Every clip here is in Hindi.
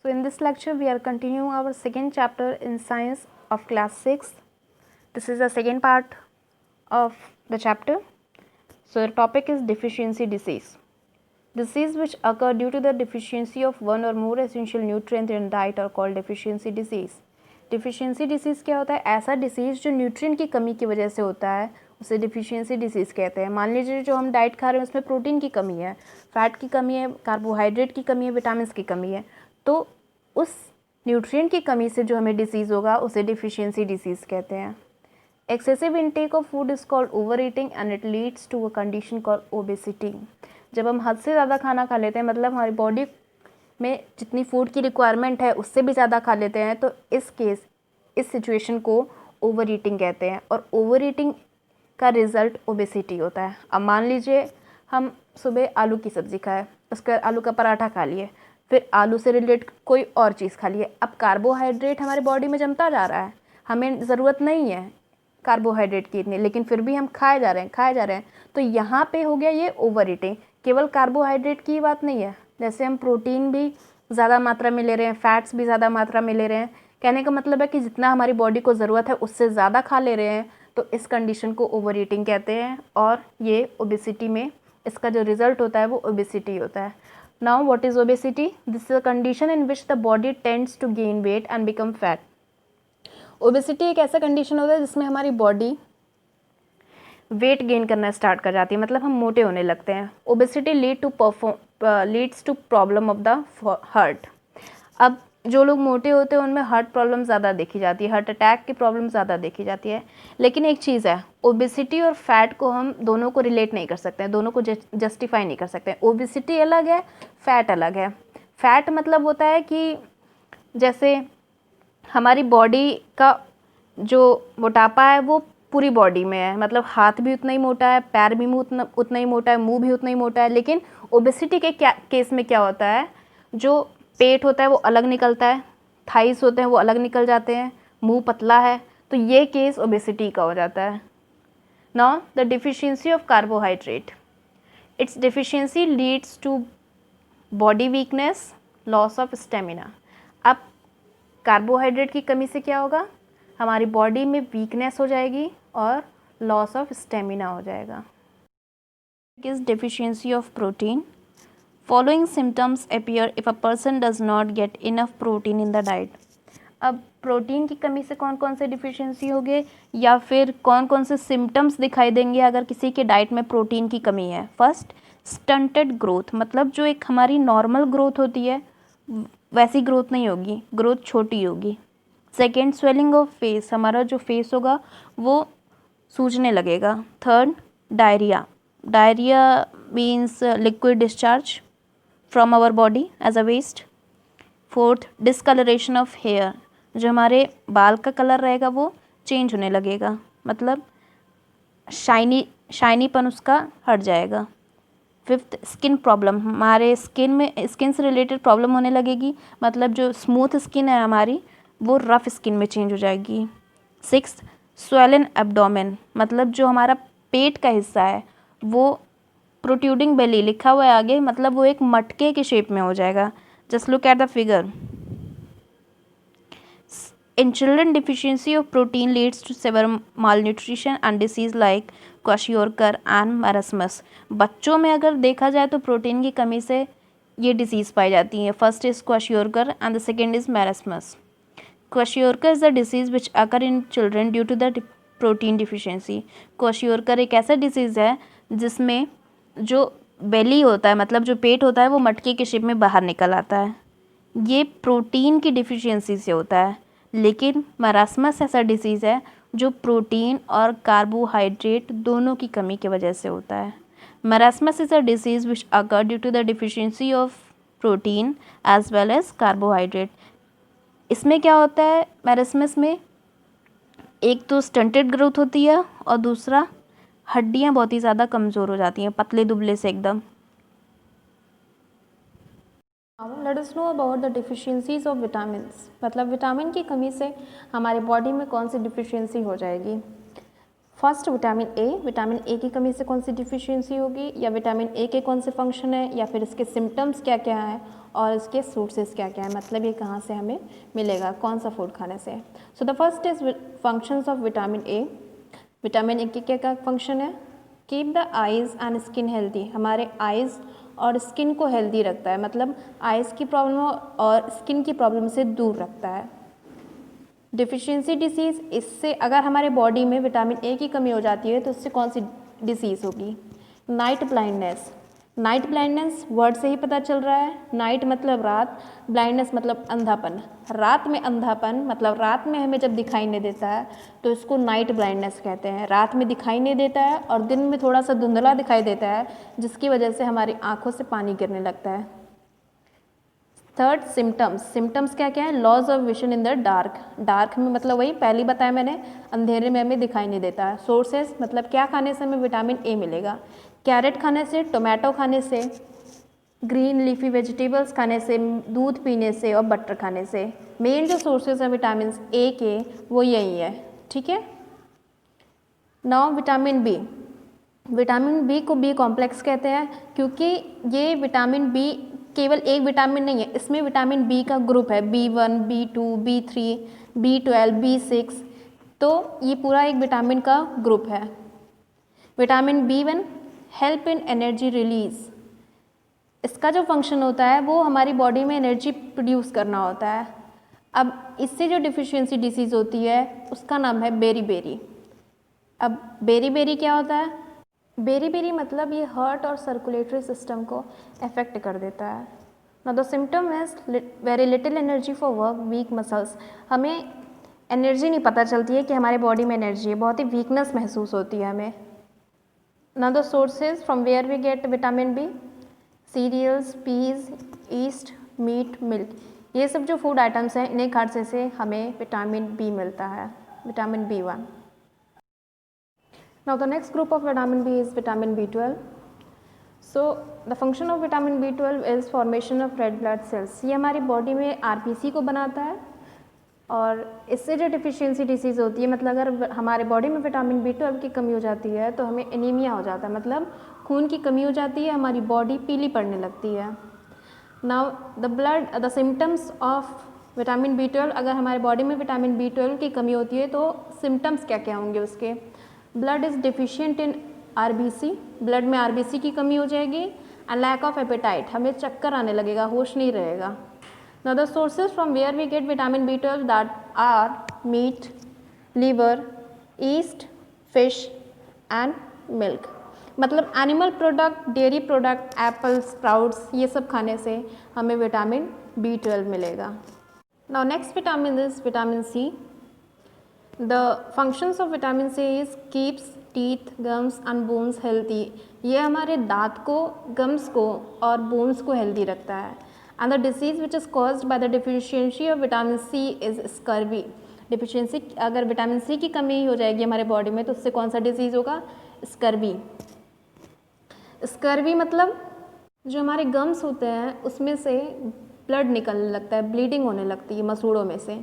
So in this lecture we are continuing our second chapter in science of class 6. This is the second part of the chapter. So the topic is deficiency disease. Disease which occur due to the deficiency of one or more essential nutrient in diet are called deficiency disease. Deficiency disease क्या होता है? ऐसा डिसीज़ जो न्यूट्रिएंट की कमी की वजह से होता है उसे डिफिशियंसी डिसीज़ कहते हैं. मान लीजिए जो हम डाइट खा रहे हैं उसमें प्रोटीन की कमी है, फैट की कमी है, कार्बोहाइड्रेट की कमी है, विटामिन की कमी है, तो उस न्यूट्रिएंट की कमी से जो हमें डिसीज़ होगा उसे डिफिशियंसी डिसीज़ कहते हैं. Excessive intake of food is called overeating and it leads to a condition called obesity. जब हम हद से ज़्यादा खाना खा लेते हैं, मतलब हमारी बॉडी में जितनी फूड की रिक्वायरमेंट है उससे भी ज़्यादा खा लेते हैं, तो इस सिचुएशन को ओवर ईटिंग कहते हैं और ओवर ईटिंग का रिज़ल्ट ओबेसिटी होता है. अब मान लीजिए हम सुबह आलू की सब्ज़ी खाए, उसके बाद आलू का पराठा खा लिए, फिर आलू से रिलेटेड कोई और चीज़ खा लिए. अब कार्बोहाइड्रेट हमारे बॉडी में जमता जा रहा है, हमें ज़रूरत नहीं है कार्बोहाइड्रेट की इतनी, लेकिन फिर भी हम खाए जा रहे हैं, तो यहाँ पे हो गया ये ओवर ईटिंग. केवल कार्बोहाइड्रेट की बात नहीं है, जैसे हम प्रोटीन भी ज़्यादा मात्रा में ले रहे हैं, फैट्स भी ज़्यादा मात्रा में ले रहे हैं. कहने का मतलब है कि जितना हमारी बॉडी को ज़रूरत है उससे ज़्यादा खा ले रहे हैं, तो इस कंडीशन को ओवर ईटिंग कहते हैं और ये ओबेसिटी में इसका जो रिज़ल्ट होता है वो ओबेसिटी होता है. Now what is obesity? This is a condition in which the body tends to gain weight and become fat. Obesity एक ऐसा कंडीशन होता है जिसमें हमारी बॉडी वेट गेन करना स्टार्ट कर जाती है, मतलब हम मोटे होने लगते हैं. Obesity leads to problem of the heart. अब जो लोग मोटे होते हैं उनमें हार्ट प्रॉब्लम ज़्यादा देखी जाती है, हार्ट अटैक की प्रॉब्लम ज़्यादा देखी जाती है. लेकिन एक चीज़ है, ओबेसिटी और फैट को हम दोनों को रिलेट नहीं कर सकते हैं, दोनों को जस्टिफाई नहीं कर सकते हैं. ओबेसिटी अलग है, फैट अलग है. फैट मतलब होता है कि जैसे हमारी बॉडी का जो मोटापा है वो पूरी बॉडी में है, मतलब हाथ भी उतना ही मोटा है, पैर भी उतना ही मोटा है, मुंह भी उतना ही मोटा है. लेकिन ओबेसिटी के केस में क्या होता है, जो पेट होता है वो अलग निकलता है, थाइस होते हैं वो अलग निकल जाते हैं, मुंह पतला है, तो ये केस ओबेसिटी का हो जाता है. Now the deficiency of carbohydrate. Its deficiency leads to body weakness, loss of stamina. अब कार्बोहाइड्रेट की कमी से क्या होगा, हमारी बॉडी में वीकनेस हो जाएगी और लॉस ऑफ स्टेमिना हो जाएगा. Is deficiency of protein. Following symptoms appear if a person does not get enough protein in the diet. अब प्रोटीन की कमी से कौन कौन से डिफिशिएंसी होंगे या फिर कौन कौन से सिम्टम्स दिखाई देंगे अगर किसी के डाइट में प्रोटीन की कमी है. फर्स्ट, स्टंटेड ग्रोथ, मतलब जो एक हमारी नॉर्मल ग्रोथ होती है वैसी ग्रोथ नहीं होगी, ग्रोथ छोटी होगी. सेकेंड, स्वेलिंग ऑफ फेस, हमारा जो फेस होगा वो सूजने लगेगा. Third, diarrhoea. Diarrhoea means liquid discharge from our body as a waste. Fourth, discolouration of hair, जो हमारे बाल का कलर रहेगा वो चेंज होने लगेगा, मतलब शाइनीपन उसका हट जाएगा. फिफ्थ, स्किन प्रॉब्लम, हमारे स्किन से रिलेटेड प्रॉब्लम होने लगेगी, मतलब जो स्मूथ स्किन है हमारी वो रफ स्किन में चेंज हो जाएगी. सिक्स्थ, स्वेलन एब्डोमेन, मतलब जो हमारा पेट का हिस्सा है वो प्रोट्रूडिंग बेली लिखा हुआ है आगे, मतलब वो एक मटके के शेप में हो जाएगा. Just look at the figure. In children, deficiency of protein leads to severe malnutrition and disease like kwashiorkor and marasmus. बच्चों में अगर देखा जाए तो प्रोटीन की कमी से ये डिसीज़ पाई जाती है. First is kwashiorkor and the second is marasmus. Kwashiorkor is the disease which occur in children due to the protein deficiency. kwashiorkor एक ऐसा डिसीज़ है जिसमें जो बेली होता है, मतलब जो पेट होता है वो मटके के शेप में बाहर निकल आता है. ये प्रोटीन की डिफिशियंसी से होता है. लेकिन मरासमस ऐसा डिसीज़ है जो प्रोटीन और कार्बोहाइड्रेट दोनों की कमी की वजह से होता है. Marasmus is a disease which occur due to the deficiency of protein as well as carbohydrate. इसमें क्या होता है, मरासमस में एक तो स्टंटेड ग्रोथ होती है और दूसरा हड्डियाँ बहुत ही ज़्यादा कमज़ोर हो जाती हैं, पतले दुबले से एकदम. Let us know about the deficiencies of vitamins, मतलब विटामिन की कमी से हमारे बॉडी में कौन सी डिफिशियंसी हो जाएगी. फर्स्ट विटामिन ए की कमी से कौन सी डिफिशियंसी होगी, या विटामिन ए के कौन से फंक्शन है, या फिर इसके सिम्टम्स क्या क्या हैं और इसके सोर्सेज क्या क्या है, मतलब ये कहाँ से हमें मिलेगा, कौन सा फूड खाने से। So the first is functions of vitamin A. Vitamin A के क्या क्या फंक्शन है? Keep the eyes and skin healthy, हमारे आइज़ और स्किन को हेल्दी रखता है, मतलब आइज़ की प्रॉब्लम और स्किन की प्रॉब्लम से दूर रखता है। डिफिशियंसी डिसीज़, इससे अगर हमारे बॉडी में विटामिन ए की कमी हो जाती है तो इससे कौन सी डिसीज़ होगी? Night blindness. Night blindness word से ही पता चल रहा है, नाइट मतलब रात, ब्लाइंडनेस मतलब अंधापन। रात में अंधापन मतलब रात में हमें जब दिखाई नहीं देता है तो इसको नाइट ब्लाइंडनेस कहते हैं। रात में दिखाई नहीं देता है और दिन में थोड़ा सा धुंधला दिखाई देता है, जिसकी वजह से हमारी आँखों से पानी गिरने लगता है। Third, symptoms. सिम्टम्स क्या क्या है? Loss of vision in the dark. Dark में मतलब वही पहले बताया मैंने, अंधेरे में हमें दिखाई नहीं देता है। सोर्सेज मतलब क्या खाने से हमें विटामिन ए मिलेगा? कैरेट खाने से, टोमेटो खाने से, ग्रीन लीफी वेजिटेबल्स खाने से, दूध पीने से और बटर खाने से। मेन जो सोर्सेज हैं विटामिन ए के वो यही है, ठीक है। Now vitamin B. Vitamin B को बी कॉम्प्लेक्स कहते हैं क्योंकि ये विटामिन बी केवल एक विटामिन नहीं है, इसमें विटामिन बी का ग्रुप है, B1, B2, B3, B12, B6, तो ये पूरा एक विटामिन का ग्रुप है। Vitamin B1 help in energy release. इसका जो फंक्शन होता है वो हमारी बॉडी में एनर्जी प्रोड्यूस करना होता है। अब इससे जो डिफिशियंसी डिसीज़ होती है उसका नाम है बेरी-बेरी। अब बेरी-बेरी क्या होता है? बेरी-बेरी मतलब ये हार्ट और सर्कुलेटरी सिस्टम को अफेक्ट कर देता है। Now the symptom is very little energy for work, week muscles. हमें एनर्जी नहीं पता चलती है कि हमारे बॉडी में एनर्जी है, बहुत ही वीकनेस महसूस होती है हमें। Now the sources from where we get vitamin B, cereals, peas, yeast, meat, milk. ये सब जो फूड आइटम्स हैं इन्हें खाने से हमें विटामिन बी मिलता है, vitamin B1। Now the next group of vitamin B is vitamin B12. So the function of vitamin B12 is formation of red blood cells. ये हमारी बॉडी में RBC को बनाता है और इससे जो डिफिशियंसी डिसीज़ होती है, मतलब अगर हमारे बॉडी में विटामिन B12 की कमी हो जाती है तो हमें एनीमिया हो जाता है, मतलब खून की कमी हो जाती है, हमारी बॉडी पीली पड़ने लगती है। Now the symptoms of vitamin B12, अगर हमारे बॉडी में विटामिन B12 की कमी होती है तो सिम्टम्स क्या क्या होंगे उसके? Blood is deficient in RBC, blood में RBC की कमी हो जाएगी, एंड लैक ऑफ एपेटाइट, हमें चक्कर आने लगेगा, होश नहीं रहेगा। Now the sources from where we get vitamin B12 that are meat, liver, yeast, fish and milk. मतलब animal product, dairy product, apple, sprouts, ये सब खाने से हमें विटामिन B12 मिलेगा। Now next vitamin is vitamin C. The functions of vitamin C is keeps teeth, gums and bones healthy. ये हमारे दांत को, गम्स को और बोन्स को हेल्दी रखता है। And the disease which is caused by the deficiency of vitamin C is scurvy. Deficiency, अगर विटामिन सी की कमी हो जाएगी हमारे बॉडी में तो उससे कौन सा डिजीज़ होगा? स्कर्वी। स्कर्वी मतलब जो हमारे गम्स होते हैं उसमें से ब्लड निकलने लगता है, ब्लीडिंग होने लगती है मसूड़ों में से।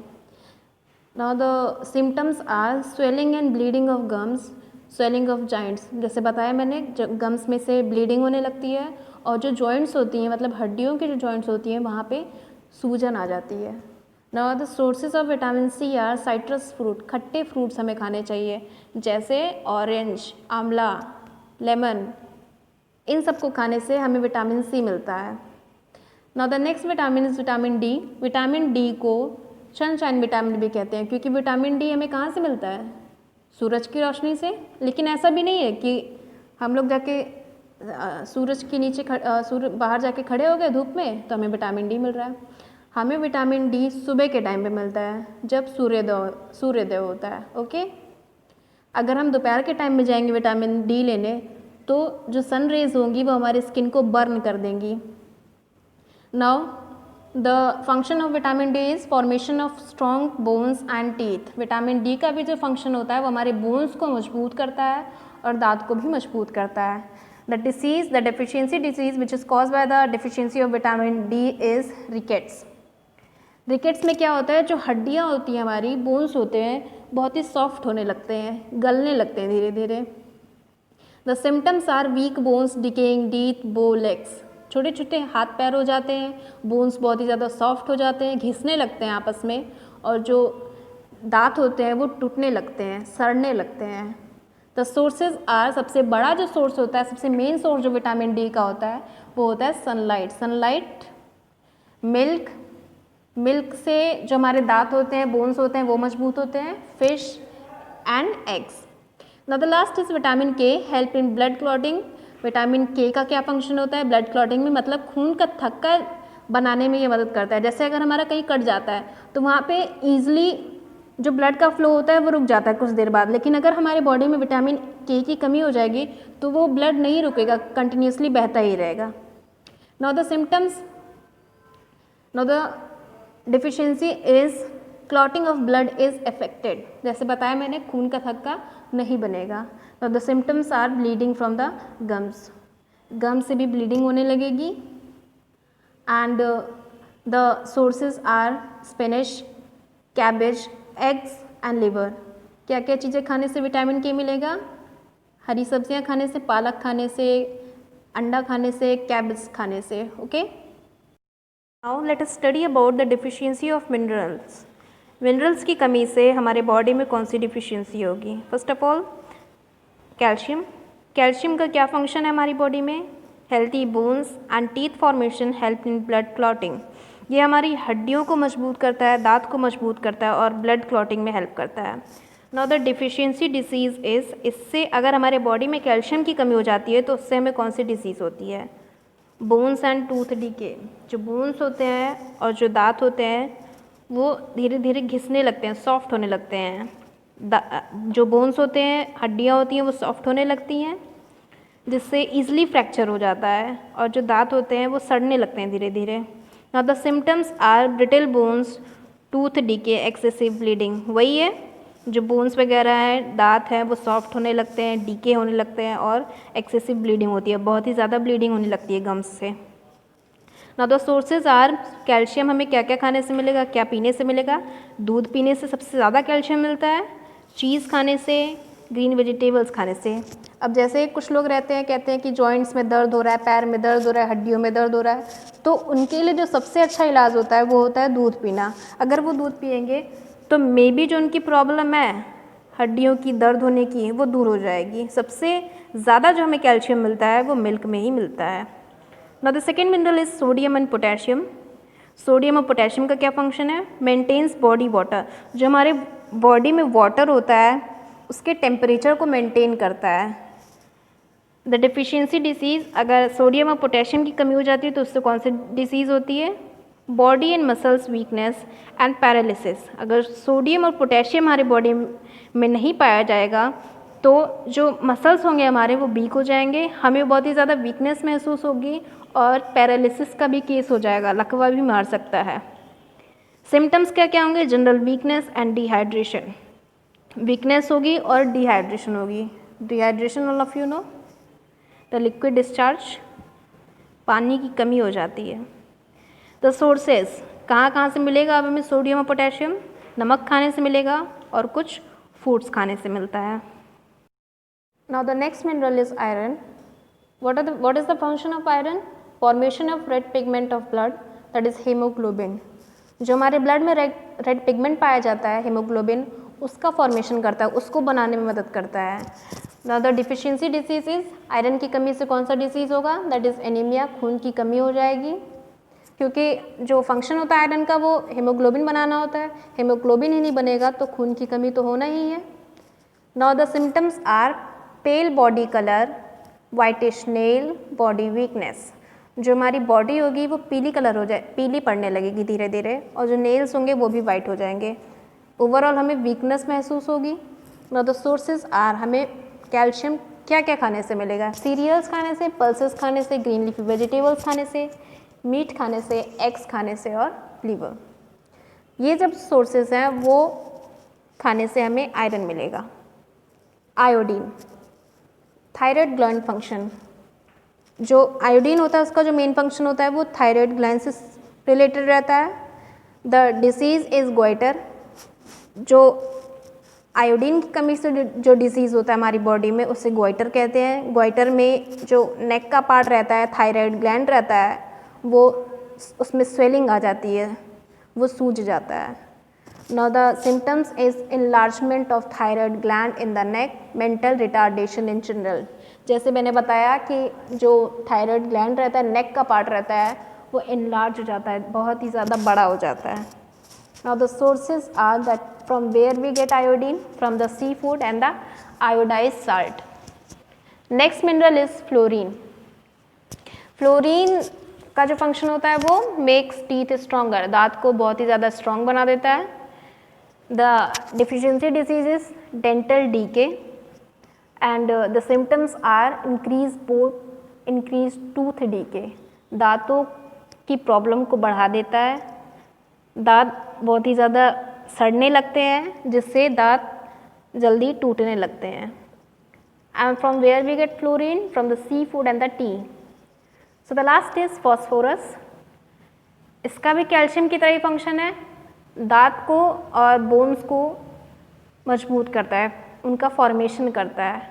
Now the symptoms are swelling and bleeding of gums, swelling of joints, जैसे बताया मैंने, गम्स में से ब्लीडिंग होने लगती है और जो जॉइंट्स होती हैं, मतलब हड्डियों की जो जॉइंट्स होती हैं वहाँ पे सूजन आ जाती है। Now the sources of vitamin C are citrus fruit, खट्टे फ्रूट्स हमें खाने चाहिए, जैसे ऑरेंज, आंवला, लेमन, इन सब को खाने से हमें विटामिन C मिलता है। Now the next vitamin is vitamin D। Vitamin D को सनशाइन विटामिन भी कहते हैं क्योंकि विटामिन डी हमें कहाँ से मिलता है? सूरज की रोशनी से। लेकिन ऐसा भी नहीं है कि हम लोग जाके सूरज के नीचे बाहर जाके खड़े हो गए धूप में तो हमें विटामिन डी मिल रहा है। हमें विटामिन डी सुबह के टाइम पे मिलता है जब सूर्योदय होता है, ओके। अगर हम दोपहर के टाइम में जाएंगे विटामिन डी लेने तो जो सन रेज होंगी वो हमारी स्किन को बर्न कर देंगी। Now the function of vitamin D is formation of strong bones and teeth. Vitamin D का भी जो फंक्शन होता है वो हमारे बोन्स को मजबूत करता है और दांत को भी मजबूत करता है। The deficiency disease which is cause by the deficiency of vitamin D is rickets. Rickets में क्या होता है, जो हड्डियाँ होती हैं हमारी, बोन्स होते हैं, बहुत ही सॉफ्ट होने लगते हैं, गलने लगते हैं धीरे धीरे। The symptoms are weak bones, decaying teeth, bow, legs. छोटे छोटे हाथ पैर हो जाते हैं, बोन्स बहुत ही ज़्यादा सॉफ्ट हो जाते हैं, घिसने लगते हैं आपस में, और जो दांत होते हैं वो टूटने लगते हैं, सड़ने लगते हैं। द सोर्सेज आर, सबसे बड़ा जो सोर्स होता है, सबसे मेन सोर्स जो विटामिन डी का होता है वो होता है सनलाइट। सनलाइट, मिल्क, मिल्क से जो हमारे दांत होते हैं, बोन्स होते हैं, वो मजबूत होते हैं, fish and eggs. Now the last is vitamin K, help in blood clotting. Vitamin K का क्या फंक्शन होता है ब्लड क्लॉटिंग में, मतलब खून का थक्का बनाने में ये मदद करता है। जैसे अगर हमारा कहीं कट जाता है तो वहाँ पे ईजिली जो ब्लड का फ्लो होता है वो रुक जाता है कुछ देर बाद, लेकिन अगर हमारे बॉडी में विटामिन के की कमी हो जाएगी तो वो ब्लड नहीं रुकेगा, कंटिन्यूसली बहता ही रहेगा। Now the symptoms, now the deficiency is clotting of blood is affected. जैसे बताया मैंने, खून का थक्का नहीं बनेगा। Now the symptoms are bleeding from the gums, gum से भी ब्लीडिंग होने लगेगी। And the sources are spinach, cabbage, eggs and liver. क्या क्या चीज़ें खाने से विटामिन के मिलेगा? हरी सब्जियां खाने से, पालक खाने से, अंडा खाने से, कैबेज खाने से। Okay, now let us study about the deficiency of minerals. Minerals की कमी से हमारे बॉडी में कौन सी डिफिशियंसी होगी? First of all calcium. Calcium का क्या फंक्शन है हमारी बॉडी में? Healthy bones and teeth formation, help in blood clotting. ये हमारी हड्डियों को मजबूत करता है, दांत को मजबूत करता है और ब्लड क्लॉटिंग में हेल्प करता है। Now the deficiency disease is, इससे अगर हमारे बॉडी में कैल्शियम की कमी हो जाती है तो उससे हमें कौन सी डिसीज़ होती है? Bones and tooth decay. जो बोन्स होते हैं और जो दांत होते हैं वो धीरे धीरे घिसने लगते हैं, सॉफ्ट होने लगते हैं। जो बोन्स होते हैं, हड्डियाँ होती हैं, वो सॉफ्ट होने लगती हैं जिससे ईजिली फ्रैक्चर हो जाता है, और जो दांत होते हैं वो सड़ने लगते हैं धीरे धीरे। Now the symptoms are brittle bones, tooth decay, excessive bleeding. वही है, जो बोन्स वगैरह हैं, दांत हैं, वो सॉफ्ट होने लगते हैं, डीके होने लगते हैं और एक्सेसिव ब्लीडिंग होती है, बहुत ही ज़्यादा ब्लीडिंग होने लगती है गम्स से। Now the sources are, calcium हमें क्या क्या खाने से मिलेगा, क्या पीने से मिलेगा? दूध पीने से सबसे ज़्यादा कैल्शियम मिलता है, चीज़ खाने से, ग्रीन वेजिटेबल्स खाने से। अब जैसे कुछ लोग रहते हैं, कहते हैं कि जॉइंट्स में दर्द हो रहा है, पैर में दर्द हो रहा है, हड्डियों में दर्द हो रहा है, तो उनके लिए जो सबसे अच्छा इलाज होता है वो होता है दूध पीना। अगर वो दूध पिएंगे तो मे बी जो उनकी प्रॉब्लम है हड्डियों की दर्द होने की वो दूर हो जाएगी। सबसे ज़्यादा जो हमें कैल्शियम मिलता है वो मिल्क में ही मिलता है। Now the second mineral is sodium and potassium. Sodium और पोटेशियम का क्या फंक्शन है? Maintains body water. जो हमारे बॉडी में वाटर होता है उसके टेम्परेचर को मेंटेन करता है। द डिफिशियंसी डिसीज़, अगर सोडियम और पोटेशियम की कमी हो जाती है तो उससे कौन सी डिसीज़ होती है? Body and muscles weakness and paralysis. अगर सोडियम और पोटेशियम हमारे बॉडी में नहीं पाया जाएगा तो जो मसल्स होंगे हमारे वो वीक हो जाएंगे, हमें बहुत ही ज़्यादा वीकनेस महसूस होगी और पैरालिसिस का भी केस हो जाएगा, लकवा भी मार सकता है। सिम्टम्स क्या क्या होंगे? General weakness and dehydration. Weakness होगी और डिहाइड्रेशन होगी। Dehydration all of you know, the liquid discharge, पानी की कमी हो जाती है। द सोर्सेज, कहाँ कहाँ से मिलेगा अब हमें सोडियम और पोटेशियम? नमक खाने से मिलेगा और कुछ फूड्स खाने से मिलता है। Now the next mineral is iron. what is the function of iron? Formation of red pigment of blood, that is hemoglobin. जो हमारे ब्लड में रेड पिगमेंट पाया जाता है हेमोग्लोबिन, उसका फॉर्मेशन करता है, उसको बनाने में मदद करता है। Now the deficiency disease is, iron की कमी से कौन सा डिसीज़ होगा? दैट इज़ एनीमिया, खून की कमी हो जाएगी, क्योंकि जो फंक्शन होता है आयरन का वो हेमोग्लोबिन बनाना होता है। हेमोग्लोबिन ही नहीं बनेगा तो खून की कमी तो होना ही है। Now the symptoms are pale body colour, whitish nail, body weakness. जो हमारी बॉडी होगी वो पीली कलर हो जाए, पीली पड़ने लगेगी धीरे धीरे, और जो नेल्स होंगे वो भी वाइट हो जाएंगे। ओवरऑल हमें वीकनेस महसूस होगी। नाउ द सोर्सेज आर, हमें कैल्शियम क्या क्या खाने से मिलेगा? सीरियल्स खाने से, पल्सेस खाने से, ग्रीन लीफी वेजिटेबल्स खाने से, मीट खाने से, एग्स खाने से और लीवर। ये जब सोर्सेज हैं वो खाने से हमें आयरन मिलेगा। Iodine, thyroid gland function. जो आयोडीन होता है उसका जो मेन फंक्शन होता है वो थायराइड ग्लैंड से रिलेटेड रहता है। द डिसीज़ इज़ गोइटर, जो आयोडीन की कमी से जो डिसीज़ होता है हमारी बॉडी में उसे गोइटर कहते हैं। गोइटर में जो नेक का पार्ट रहता है, थायराइड ग्लैंड रहता है, वो उसमें स्वेलिंग आ जाती है, वो सूज जाता है। Now the symptoms is enlargement of thyroid gland in the neck, mental retardation in general. जैसे मैंने बताया कि जो थायराइड ग्लैंड रहता है, नेक का पार्ट रहता है, वो इनलार्ज हो जाता है, बहुत ही ज़्यादा बड़ा हो जाता है। Now the sources are that from where we get iodine, from the seafood and the iodized salt. Next mineral is fluorine. Fluorine का जो फंक्शन होता है वो मेक्स टीथ स्ट्रॉन्गर, दांत को बहुत ही ज़्यादा स्ट्रॉन्ग बना देता है। The deficiency disease is dental decay and the symptoms are increase tooth decay, दांतों की प्रॉब्लम को बढ़ा देता है, दांत बहुत ही ज़्यादा सड़ने लगते हैं जिससे दांत जल्दी टूटने लगते हैं। And from where we get fluorine, from the seafood and the tea. So the last is phosphorus. इसका भी कैल्शियम की तरह ही फंक्शन है, दांत को और बोन्स को मजबूत करता है, उनका फॉर्मेशन करता है।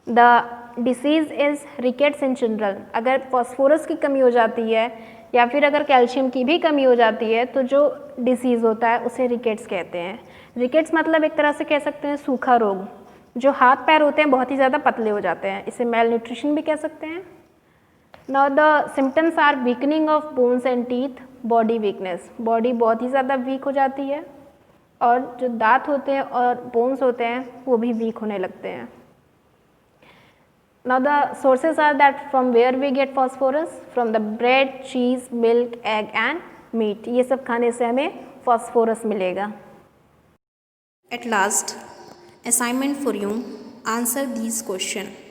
The disease is rickets in general. अगर फॉस्फोरस की कमी हो जाती है या फिर अगर कैल्शियम की भी कमी हो जाती है तो जो डिसीज़ होता है उसे रिकेट्स कहते हैं। रिकेट्स मतलब एक तरह से कह सकते हैं सूखा रोग। जो हाथ पैर होते हैं बहुत ही ज़्यादा पतले हो जाते हैं, इसे मेल न्यूट्रिशन भी कह सकते हैं। Now the symptoms are weakening of bones and teeth, body weakness, body बहुत ही ज़्यादा वीक हो जाती है और जो दांत होते हैं और बोन्स होते हैं वो भी वीक होने लगते हैं। Now the sources are that from where we get phosphorus, from the bread, cheese, milk, egg and meat. ये सब खाने से हमें phosphorus मिलेगा। At last, assignment for you, answer these questions.